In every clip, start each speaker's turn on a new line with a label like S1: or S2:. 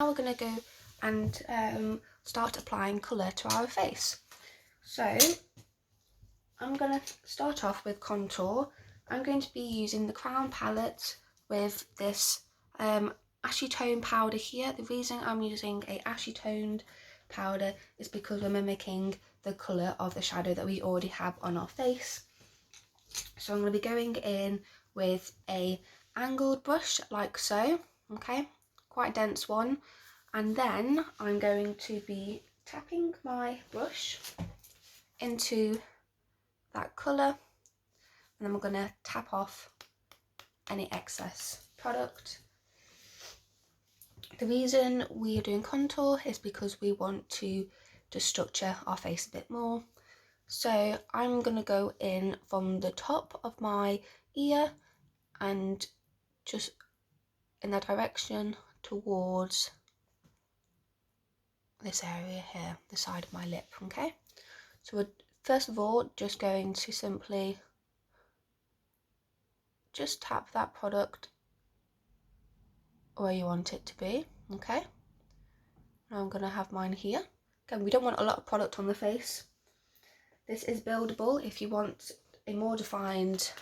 S1: Now we're going to go and start applying colour to our face. So I'm going to start off with contour. I'm going to be using the Crown palette with this ashy tone powder here. The reason I'm using a ashy toned powder is because we're mimicking the colour of the shadow that we already have on our face. So I'm going to be going in with a angled brush like so, okay, quite a dense one, and then I'm going to be tapping my brush into that colour, and then we're going to tap off any excess product. The reason we are doing contour is because we want to just structure our face a bit more. So I'm going to go in from the top of my ear and just in that direction towards this area here, the side of my lip, okay? So we're first of all just going to simply just tap that product where you want it to be, okay? Now I'm going to have mine here. Again, we don't want a lot of product on the face. This is buildable. If you want a more defined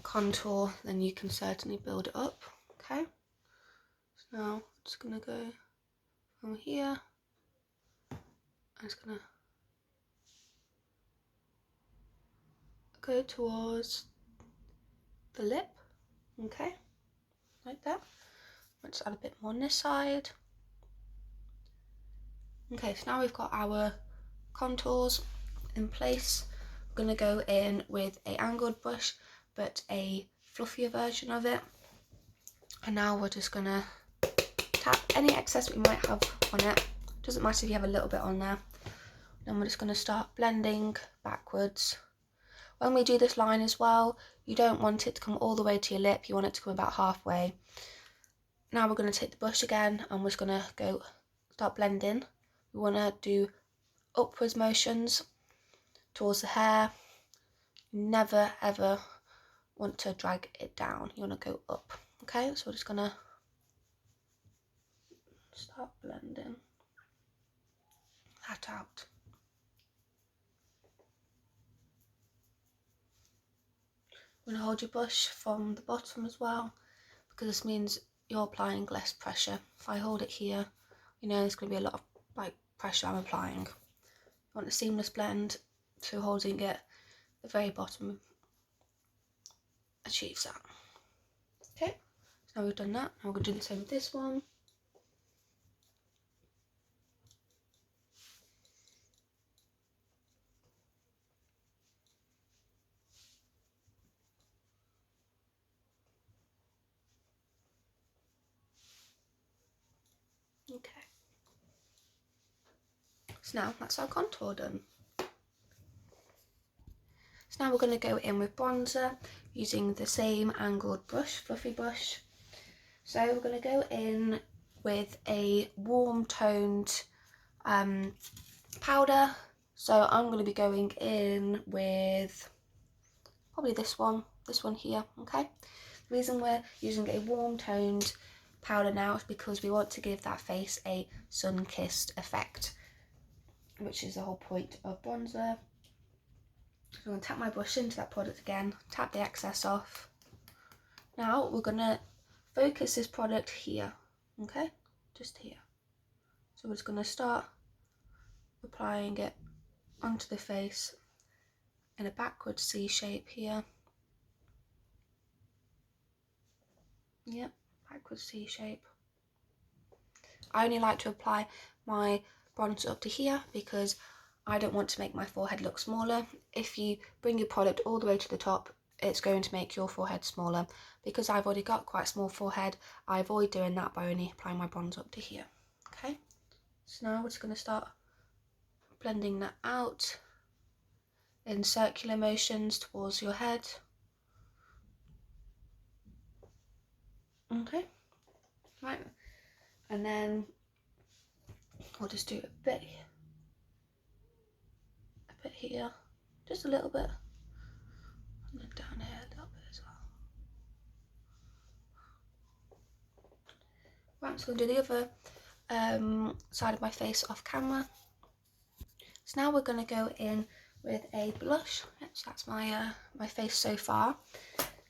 S1: contour, then you can certainly build it up, okay? So now I'm just going to go from here. I'm just going to go towards the lip, okay, like that. Let's add a bit more on this side. Okay, so now we've got our contours in place. I'm going to go in with a angled brush, but a fluffier version of it. And now we're just going to tap any excess we might have on it. Doesn't matter if you have a little bit on there. Then we're just going to start blending backwards. When we do this line as well, you don't want it to come all the way to your lip, you want it to come about halfway. Now we're going to take the brush again and we're just going to go start blending. We want to do upwards motions towards the hair. You never ever want to drag it down, you want to go up. Okay, so we're just going to start blending that out. You're going to hold your brush from the bottom as well, because this means you're applying less pressure. If I hold it here, you know there's going to be a lot of pressure I'm applying. You want a seamless blend, so holding it at the very bottom achieves that. Okay, so now we've done that, now we're going to do the same with this one. Okay, so now that's our contour done. So now we're going to go in with bronzer using the same angled brush, fluffy brush. So we're going to go in with a warm toned powder. So I'm going to be going in with probably this one here, okay? The reason we're using a warm toned powder now is because we want to give that face a sun-kissed effect, which is the whole point of bronzer. So I'm going to tap my brush into that product again, tap the excess off. Now we're going to focus this product here, okay, just here. So we're just going to start applying it onto the face in a backward C shape here. Yep, backward C shape. I only like to apply my bronzer up to here because I don't want to make my forehead look smaller. If you bring your product all the way to the top, it's going to make your forehead smaller. Because I've already got quite a small forehead, I avoid doing that by only applying my bronzer up to here. Okay, so now we're just going to start blending that out in circular motions towards your head. Okay, right, and then we'll just do a bit here, just a little bit, and then down here a little bit as well. Right, so I'm going to do the other side of my face off camera. So now we're going to go in with a blush. So that's my face so far.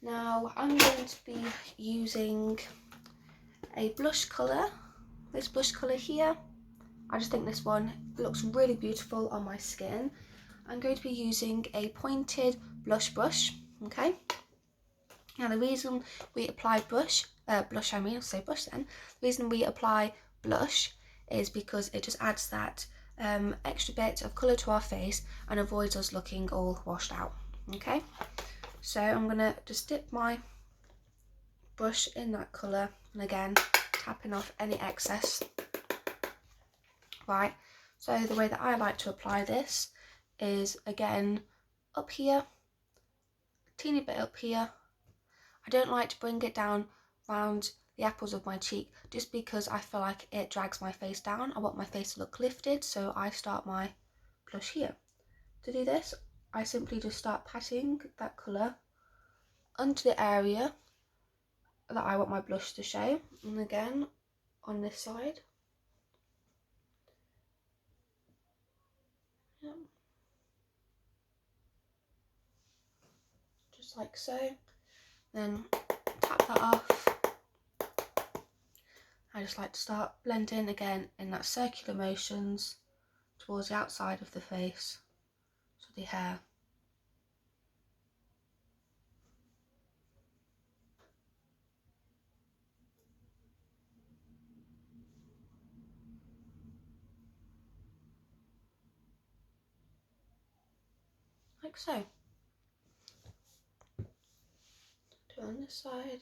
S1: Now I'm going to be using a blush colour. This blush colour here. I just think this one looks really beautiful on my skin. I'm going to be using a pointed blush brush. Okay. Now the reason we apply blush, the reason we apply blush is because it just adds that extra bit of colour to our face and avoids us looking all washed out. Okay, so I'm gonna just dip my brush in that colour and again tapping off any excess. Right, so the way that I like to apply this is again up here, a teeny bit up here. I don't like to bring it down around the apples of my cheek just because I feel like it drags my face down. I want my face to look lifted, so I start my blush here. To do this, I simply just start patting that colour onto the area that I want my blush to show, and again on this side. Yep. Just like so. Then tap that off. I just like to start blending again in that circular motions towards the outside of the face, so the hair. Like so. Do it on this side.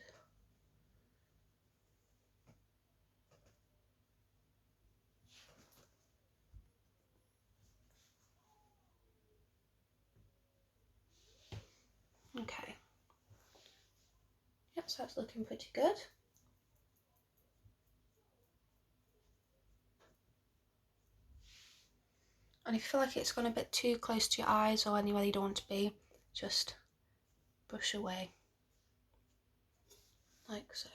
S1: Okay. Yep, so that's looking pretty good. And if you feel like it's gone a bit too close to your eyes or anywhere you don't want to be, just brush away. Like so.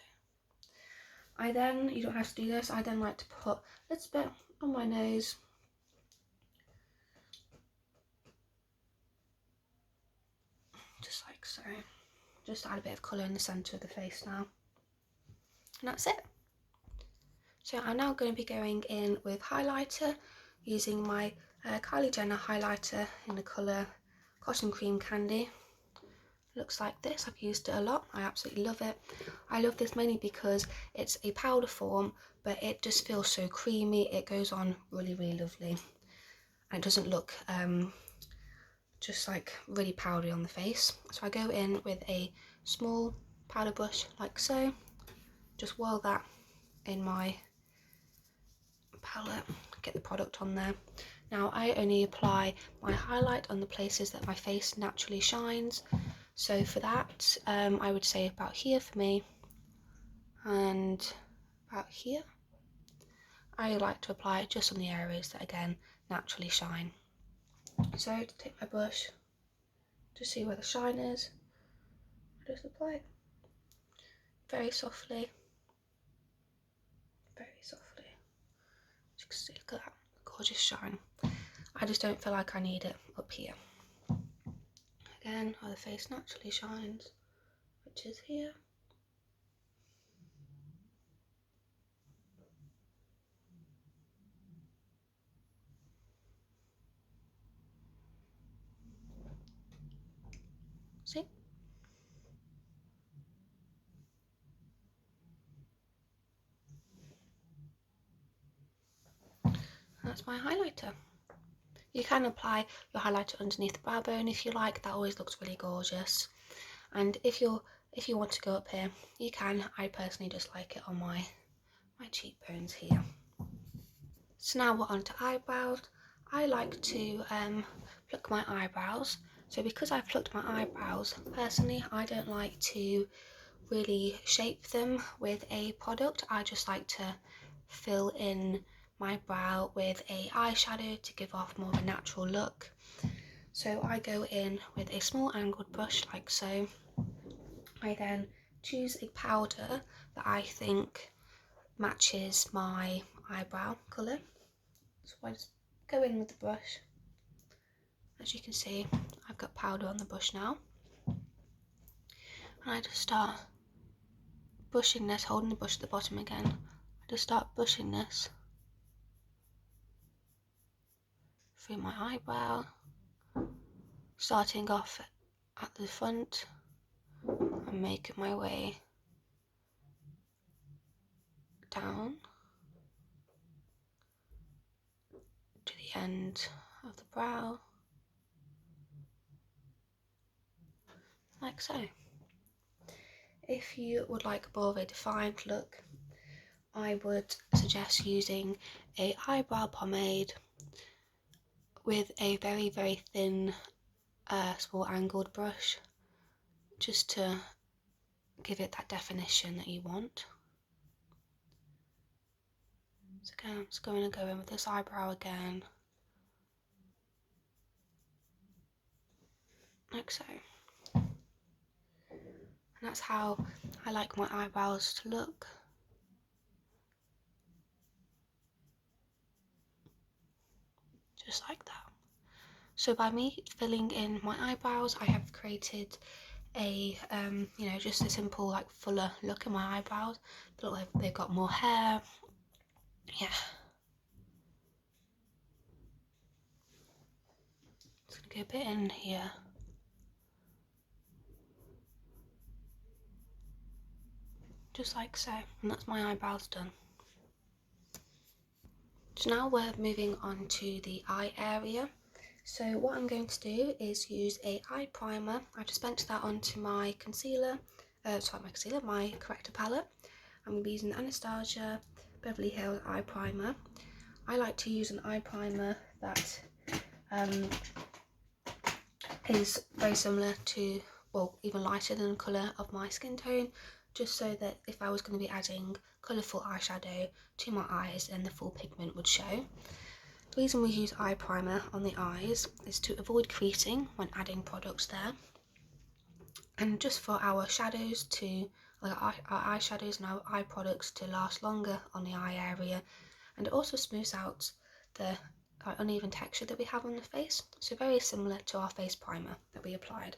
S1: You don't have to do this, I then like to put a little bit on my nose. Just like so. Just add a bit of colour in the centre of the face now. And that's it. So I'm now going to be going in with highlighter, using my Kylie Jenner highlighter in the colour Cotton Cream Candy. Looks like this. I've used it a lot. I absolutely love it. I love this mainly because it's a powder form, but it just feels so creamy. It goes on really, really lovely. And it doesn't look just like really powdery on the face. So I go in with a small powder brush like so. Just whirl that in my palette, get the product on there. Now I only apply my highlight on the places that my face naturally shines. So for that, I would say about here for me, and about here. I like to apply it just on the areas that again naturally shine. So to take my brush to see where the shine is, I just apply it very softly, very softly. Just look at that gorgeous shine. I just don't feel like I need it up here. Again, where the face naturally shines, which is here. See? That's my highlighter. You can apply your highlighter underneath the brow bone if you like, that always looks really gorgeous. And if you want to go up here, you can. I personally just like it on my cheekbones here. So now we're on to eyebrows. I like to pluck my eyebrows. So because I've plucked my eyebrows, personally I don't like to really shape them with a product. I just like to fill in my brow with a eyeshadow to give off more of a natural look. So I go in with a small angled brush like so. I then choose a powder that I think matches my eyebrow colour. So I just go in with the brush. As you can see, I've got powder on the brush now. And I just start brushing this, holding the brush at the bottom again. I just start brushing this through my eyebrow, starting off at the front and making my way down to the end of the brow, like so. If you would like more of a defined look, I would suggest using a eyebrow pomade with a very, very thin, small angled brush, just to give it that definition that you want. So again, I'm just going to go in with this eyebrow again, like so. And that's how I like my eyebrows to look. Just like that. So by me filling in my eyebrows, I have created a, just a simple, like, fuller look in my eyebrows. They look like they've got more hair. Yeah. Just gonna go a bit in here. Just like so. And that's my eyebrows done. So now we're moving on to the eye area. So what I'm going to do is use a eye primer. I just spent that onto my concealer, my corrector palette. I'm going to be using Anastasia Beverly Hills eye primer. I like to use an eye primer that is very similar to, well, even lighter than the colour of my skin tone, just so that if I was going to be adding colourful eyeshadow to my eyes, then the full pigment would show. The reason we use eye primer on the eyes is to avoid creasing when adding products there, and just for our shadows to, like our eyeshadows and our eye products to last longer on the eye area, and it also smooths out the uneven texture that we have on the face, so very similar to our face primer that we applied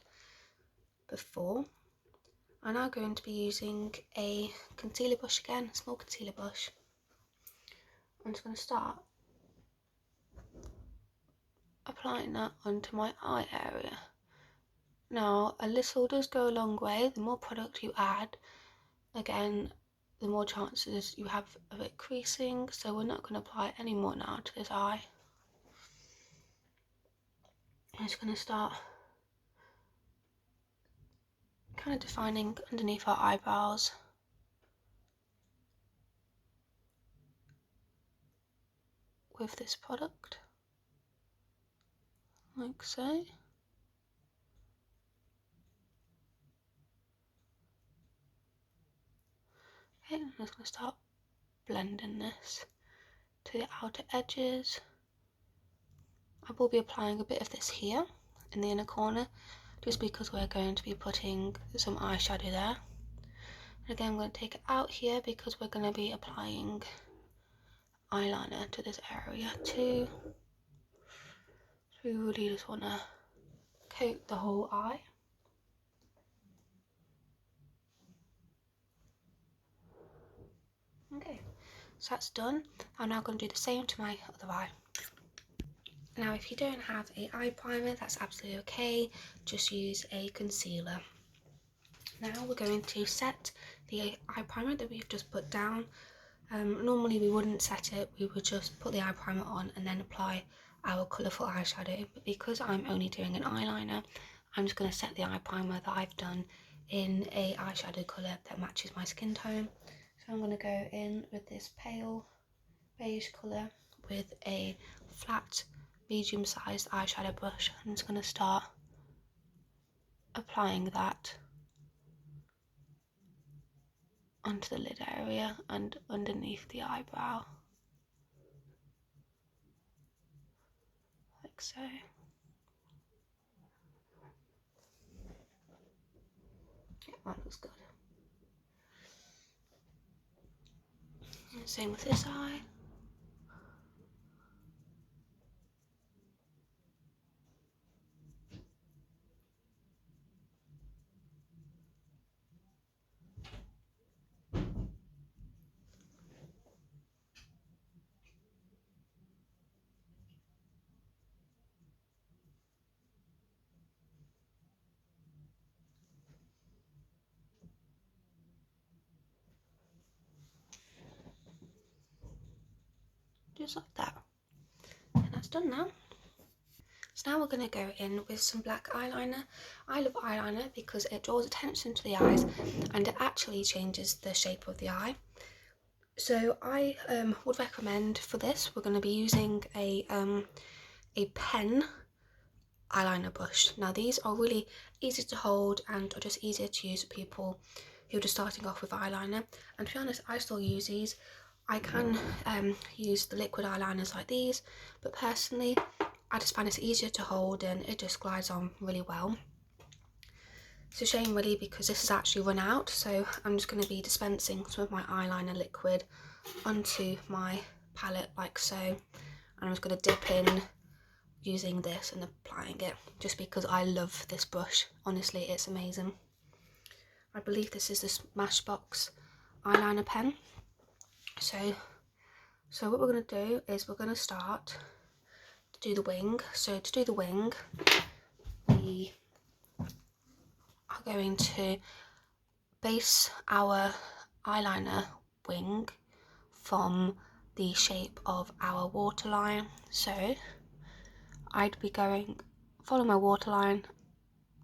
S1: before. I'm now going to be using a concealer brush again, a small concealer brush. I'm just going to start applying that onto my eye area. Now, a little does go a long way. The more product you add, again, the more chances you have of it creasing, so we're not going to apply any more now to this eye. I'm just going to start kind of defining underneath our eyebrows. With this product, like so. Okay, I'm just going to start blending this to the outer edges. I will be applying a bit of this here in the inner corner, just because we're going to be putting some eyeshadow there. And again, I'm going to take it out here because we're going to be applying eyeliner to this area too. So we really just want to coat the whole eye. Okay, so that's done. I'm now going to do the same to my other eye. Now, if you don't have an eye primer, that's absolutely okay. Just use a concealer. Now we're going to set the eye primer that we've just put down. Normally we wouldn't set it, we would just put the eye primer on and then apply our colourful eyeshadow. But because I'm only doing an eyeliner, I'm just going to set the eye primer that I've done in a eyeshadow colour that matches my skin tone. So I'm going to go in with this pale beige colour with a flat medium-sized eyeshadow brush. I'm just going to start applying that onto the lid area and underneath the eyebrow, like so. Yeah, that looks good. Same with this eye. Just like that. And that's done now. So now we're going to go in with some black eyeliner. I love eyeliner because it draws attention to the eyes and it actually changes the shape of the eye. So I would recommend for this, we're going to be using a pen eyeliner brush. Now these are really easy to hold and are just easier to use for people who are just starting off with eyeliner. And to be honest, I still use these. I can use the liquid eyeliners like these, but personally I just find it's easier to hold and it just glides on really well. It's a shame really because this has actually run out, so I'm just going to be dispensing some of my eyeliner liquid onto my palette like so, and I'm just going to dip in using this and applying it just because I love this brush. Honestly, it's amazing. I believe this is the Smashbox eyeliner pen. So what we're going to do is we're going to start to do the wing. So to do the wing, we are going to base our eyeliner wing from the shape of our waterline. So I'd be going, follow my waterline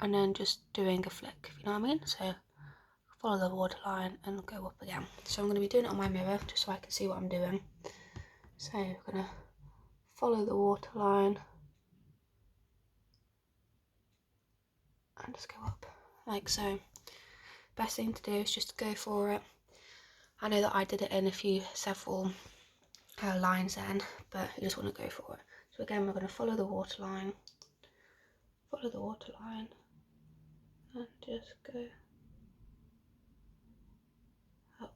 S1: and then just doing a flick, if you know what I mean. So follow the waterline and go up again. So I'm going to be doing it on my mirror just so I can see what I'm doing. So I'm going to follow the waterline and just go up like so. Best thing to do is just go for it. I know that I did it in several lines then, but you just want to go for it. So again, we're going to follow the waterline, and just go up.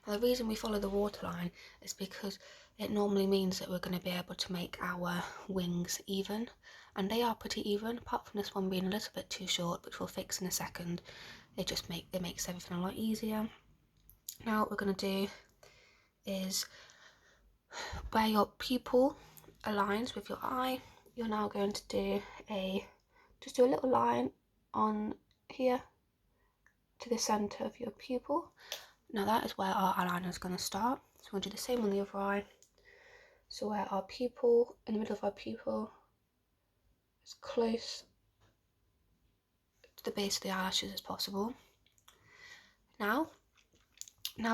S1: Now the reason we follow the waterline is because it normally means that we're going to be able to make our wings even, and they are pretty even, apart from this one being a little bit too short, which we'll fix in a second. It makes everything a lot easier. Now what we're going to do is where your pupil aligns with your eye, you're now going to do just do a little line on here to the centre of your pupil. Now that is where our eyeliner is going to start. So we'll do the same on the other eye. So where our pupil, in the middle of our pupil, as close to the base of the eyelashes as possible. Now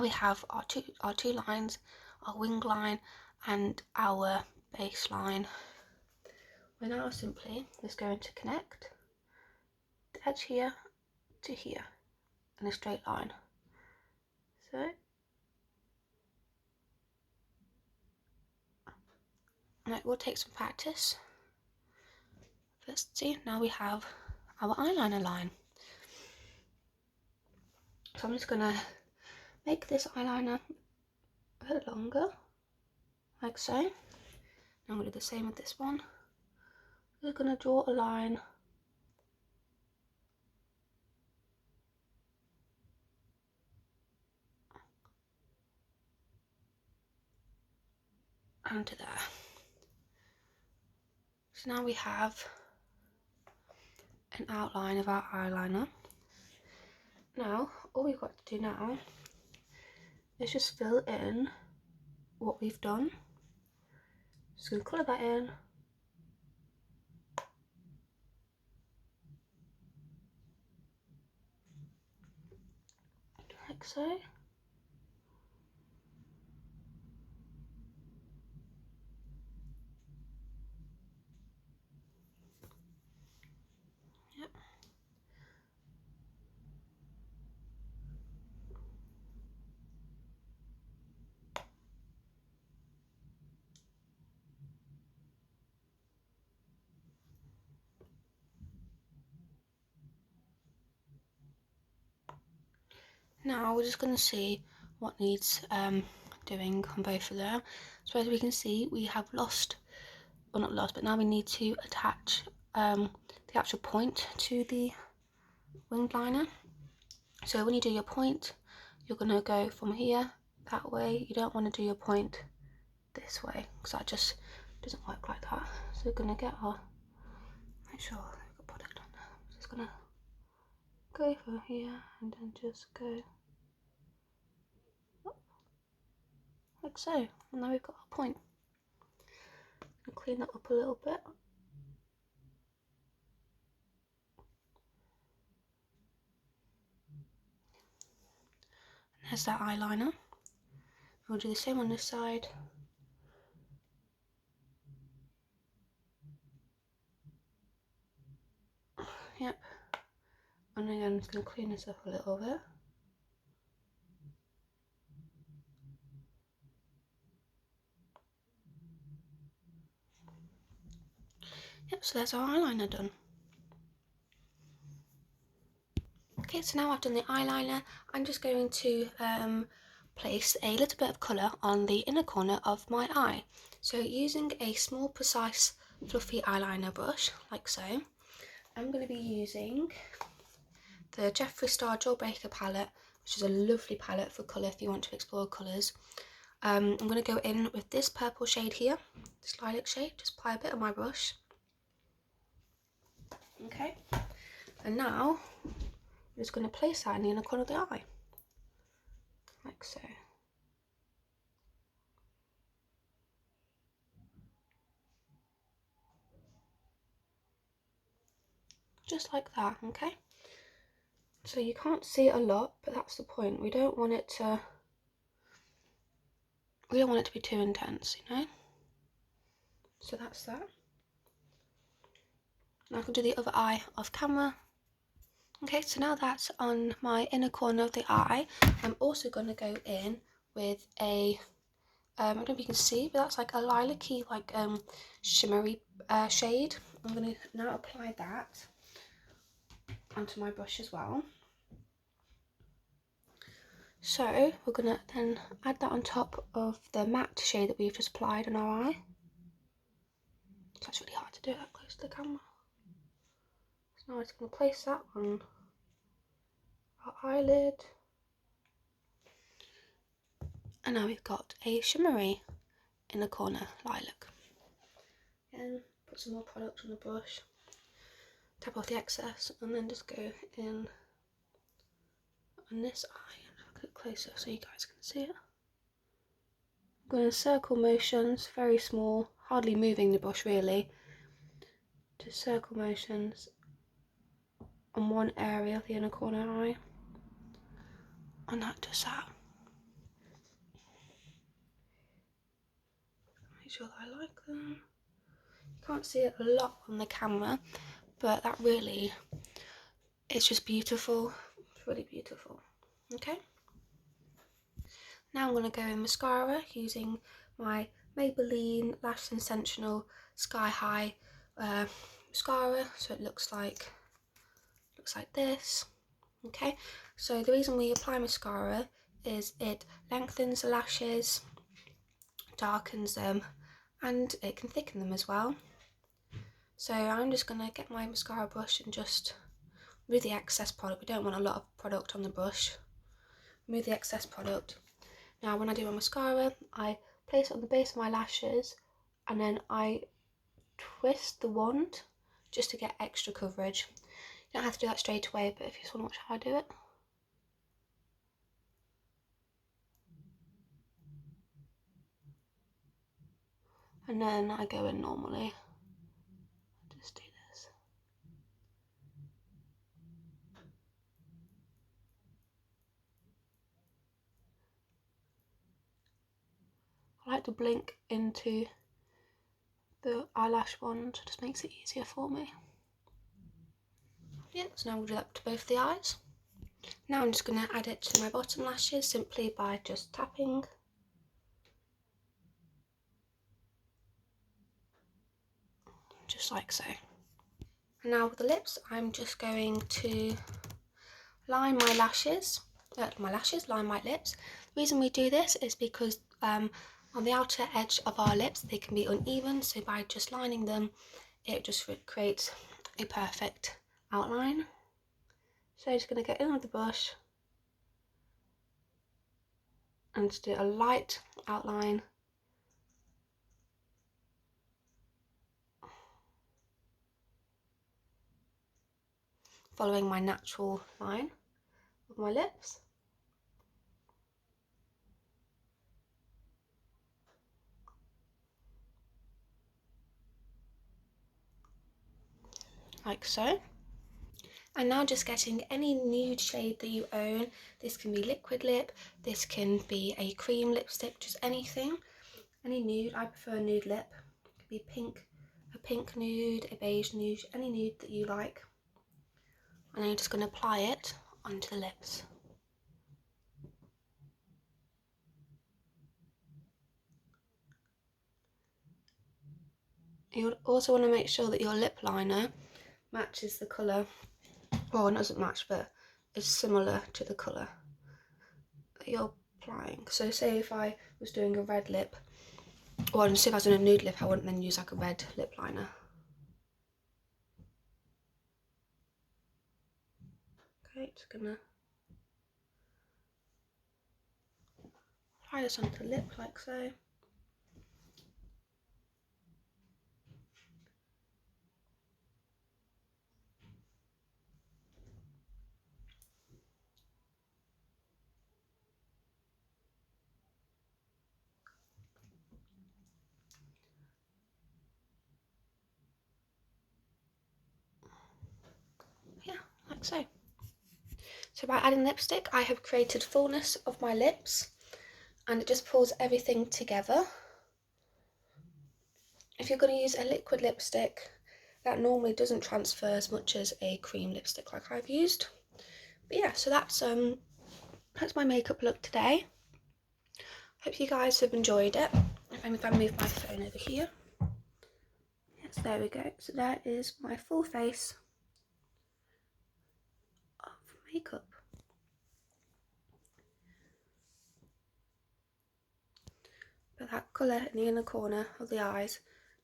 S1: we have our two lines, our wing line and our base line. We're now simply just going to connect the edge here to here in a straight line. So and it will take some practice. First, see, now we have our eyeliner line. So I'm just gonna make this eyeliner a bit longer, like so. Now I'm gonna do the same with this one. We're gonna draw a line onto there. So now we have an outline of our eyeliner. Now, all we've got to do now is just fill in what we've done. Just gonna colour that in. Like so. Yep. Now we're just gonna see what needs doing on both of them. So as we can see, we have lost, well not lost, but now we need to attach the actual point to the winged liner. So when you do your point, you're going to go from here that way. You don't want to do your point this way because that just doesn't work like that. So we're going to get our, make sure we've got product on there. Just going to go from here and then just go up, like so. And now we've got our point. I'll clean that up a little bit. There's that eyeliner. We'll do the same on this side. Yep. And again, I'm just going to clean this up a little bit. Yep, so there's our eyeliner done. Okay, so now I've done the eyeliner, I'm just going to place a little bit of colour on the inner corner of my eye. So using a small, precise, fluffy eyeliner brush, like so, I'm going to be using the Jeffree Star Jawbreaker palette, which is a lovely palette for colour if you want to explore colours. I'm going to go in with this purple shade here, this lilac shade, just apply a bit on my brush. Okay, and now I'm just going to place that in the inner corner of the eye, like so. Just like that, okay? So you can't see it a lot, but that's the point. We don't want it to be too intense, you know? So that's that. Now I can do the other eye off camera. Okay, so now that's on my inner corner of the eye. I'm also going to go in with a, I don't know if you can see, but that's like a lilac-y, like shimmery shade. I'm going to now apply that onto my brush as well. So we're going to then add that on top of the matte shade that we've just applied on our eye. So it's really hard to do that close to the camera. So now I'm just going to place that on our eyelid. And now we've got a shimmery in the corner lilac. And put some more product on the brush. Tap off the excess and then just go in on this eye. Look a bit closer so you guys can see it. I'm going in circle motions, very small, hardly moving the brush really. Just circle motions on one area of the inner corner eye. And that does that. Make sure that I like them. You can't see it a lot on the camera, but that really, it's just beautiful. It's really beautiful. Okay. Now I'm going to go in mascara using my Maybelline Lash Sensational Sky High mascara. So it looks like this. Okay. So the reason we apply mascara is it lengthens the lashes, darkens them, and it can thicken them as well. So I'm just going to get my mascara brush and just remove the excess product. We don't want a lot of product on the brush. Remove the excess product. Now when I do my mascara, I place it on the base of my lashes and then I twist the wand just to get extra coverage. You don't have to do that straight away, but if you just want to watch how I do it. And then I go in normally. Just do this. I like to blink into the eyelash wand, it just makes it easier for me. Yeah, so now we'll do that to both the eyes. Now I'm just going to add it to my bottom lashes simply by just tapping. Just like so. And now with the lips, I'm just going to line my lips. reason we do this is because on the outer edge of our lips they can be uneven, so by just lining them it just creates a perfect outline. So I'm just going to get in with the brush and just do a light outline. Following my natural line of my lips. Like so. And now just getting any nude shade that you own. This can be liquid lip, this can be a cream lipstick, just anything. Any nude, I prefer nude lip. It could be pink, a pink nude, a beige nude, any nude that you like. And then you're just going to apply it onto the lips. You also want to make sure that your lip liner matches the colour, well, it doesn't match, but is similar to the colour that you're applying. So say if I was doing a red lip, or say if I was doing a nude lip, I wouldn't then use like a red lip liner. Okay, just gonna apply this onto the lip like so. Yeah, like so. So by adding lipstick, I have created fullness of my lips, and it just pulls everything together. If you're going to use a liquid lipstick, that normally doesn't transfer as much as a cream lipstick like I've used. But yeah, so that's my makeup look today. Hope you guys have enjoyed it. If I move my phone over here. Yes, there we go. So that is my full face of makeup. But that colour in the inner corner of the eyes,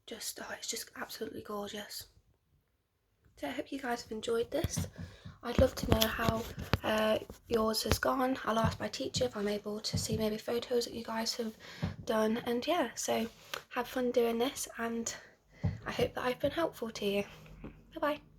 S1: just, oh, it's just absolutely gorgeous. So I hope you guys have enjoyed this. I'd love to know how yours has gone. I'll ask my teacher if I'm able to see maybe photos that you guys have done. And yeah, so have fun doing this, and I hope that I've been helpful to you. Bye bye.